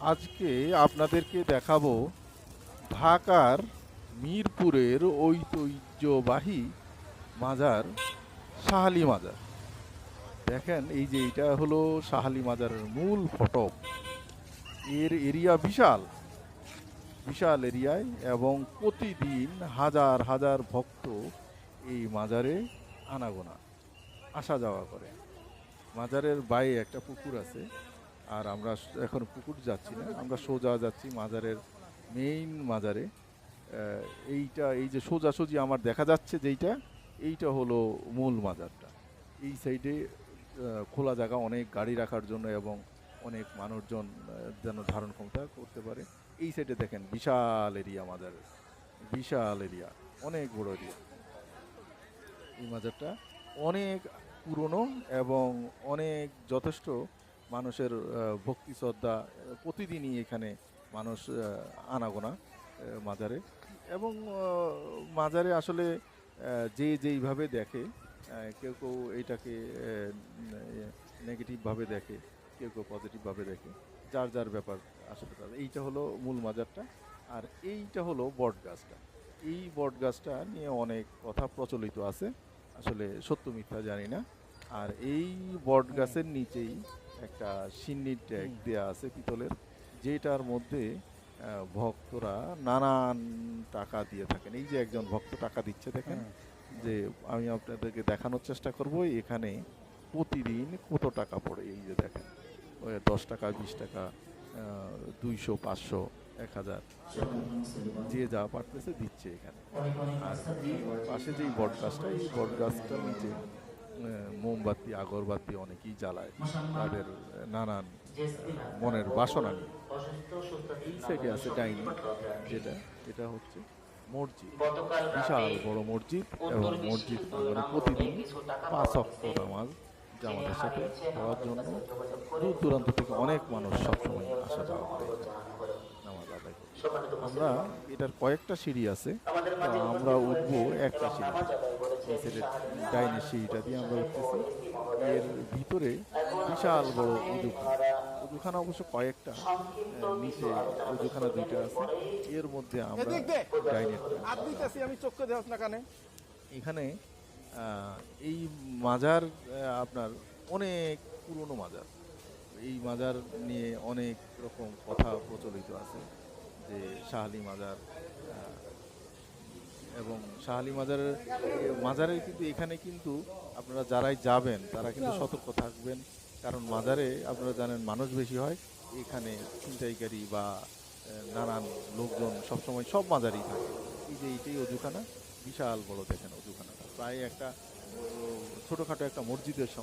আজকে আপনাদেরকে দেখাবো ঢাকার মিরপুরের ঐতিহ্যবাহী মাজার শাহ আলী মাজার। দেখেন এই যে এটা হলো শাহ আলী মাজারের মূল ফটক। এর এরিয়া বিশাল বিশাল এরিয়ায়, এবং প্রতিদিন হাজার হাজার ভক্ত এই মাজারে আনাগোনা আসা যাওয়া করে। মাজারের বাইরে একটা পুকুর আছে, আর আমরা এখন পুকুর যাচ্ছি না, আমরা সোজা যাচ্ছি মাজারের মেইন মাজারে। এইটা এই যে সোজাসুজি আমার দেখা যাচ্ছে যেইটা, এইটা হলো মূল মাজারটা। এই সাইডে খোলা জায়গা অনেক গাড়ি রাখার জন্য, এবং অনেক মানুষজন যেন ধারণ ক্ষমতা করতে পারে। এই সাইডে দেখেন বিশাল এরিয়া মাজারের, বিশাল এরিয়া, অনেক বড় এরিয়া। এই মাজারটা অনেক পুরনো, এবং অনেক যথেষ্ট মানুষের ভক্তি শ্রদ্ধা প্রতিদিনই এখানে মানুষ আনাগোনা মাজারে। এবং মাজারে আসলে যে যেইভাবে দেখে, কেউ কেউ এইটাকে নেগেটিভভাবে দেখে, কেউ কেউ পজিটিভভাবে দেখে, যার যার ব্যাপার। আসলে এইটা হলো মূল মাজারটা। আর এইটা হলো বট গাছটা। এই বট গাছটা নিয়ে অনেক কথা প্রচলিত আছে, আসলে সত্য মিথ্যা জানি না। আর এই বট গাছের নিচেই একটা সিন্নির ট্যাগ দেয়া আছে পিতলের, যেটার মধ্যে ভক্তরা নানান টাকা দিয়ে থাকেন। এই যে একজন ভক্ত টাকা দিচ্ছে দেখেন, যে আমি আপনাদেরকে দেখানোর চেষ্টা করব এখানে প্রতিদিন কত টাকা পড়ে। এই যে দেখেন, ওই 10 টাকা, 20 টাকা, 200, 500, 1000, যে যা পারতেছে দিচ্ছে এখানে। আর এই পাশে যেই বট গাছটা, এই বট গাছটার নিচে মোমবাতি, আগরবাতি অনেকেই জ্বালায় তাদের নানান মনের বাসনা নিয়ে। এই সাইডে আছে ডাইনিং, যেটা এটা হচ্ছে মসজিদ, বিশাল বড় মসজিদ। এবং মসজিদ প্রাঙ্গণে প্রতিদিনই 5 ওয়াক্ত নামাজ জামাতের সাথে পড়ার জন্য দূর দূরান্ত থেকে অনেক মানুষ সবসময় আসা যাওয়া করে এখানে নামাজ আদায় করতে। আমরা এটার কয়েকটা সিঁড়ি আছে, তো আমরা উঠবো একটা সিঁড়ি দিয়ে। এই সাইডের ডাইনের সিঁড়িটা দিয়ে আমরা উঠতেছি। এর ভিতরে বিশাল বড় উজুখানা। উজুখানা অবশ্য কয়েকটা, নিচে উজুখানা 2টা আছে। এর মধ্যে আমরা ডাইনেরটা আমি চোখে দেখ না কানে। এখানে এই মাজার আপনার অনেক পুরনো মাজার। এই মাজার নিয়ে অনেক রকম কথা প্রচলিত আছে, যে শাহ আলী মাজার। আহ, এবং শাহ আলী মাজারের মাজারের কিন্তু এখানে কিন্তু আপনারা যারাই যাবেন তারা কিন্তু সতর্ক থাকবেন, কারণ মাজারে আপনারা জানেন মানুষ বেশি হয়। এখানে ছিনতাইকারী বা নানান লোকজন সবসময় সব মাজারেই থাকে। এই যে এইটাই অজুখানা, বিশাল বড় দেখেন অজুখানাটা, প্রায় একটা ছোটোখাটো একটা মসজিদের সম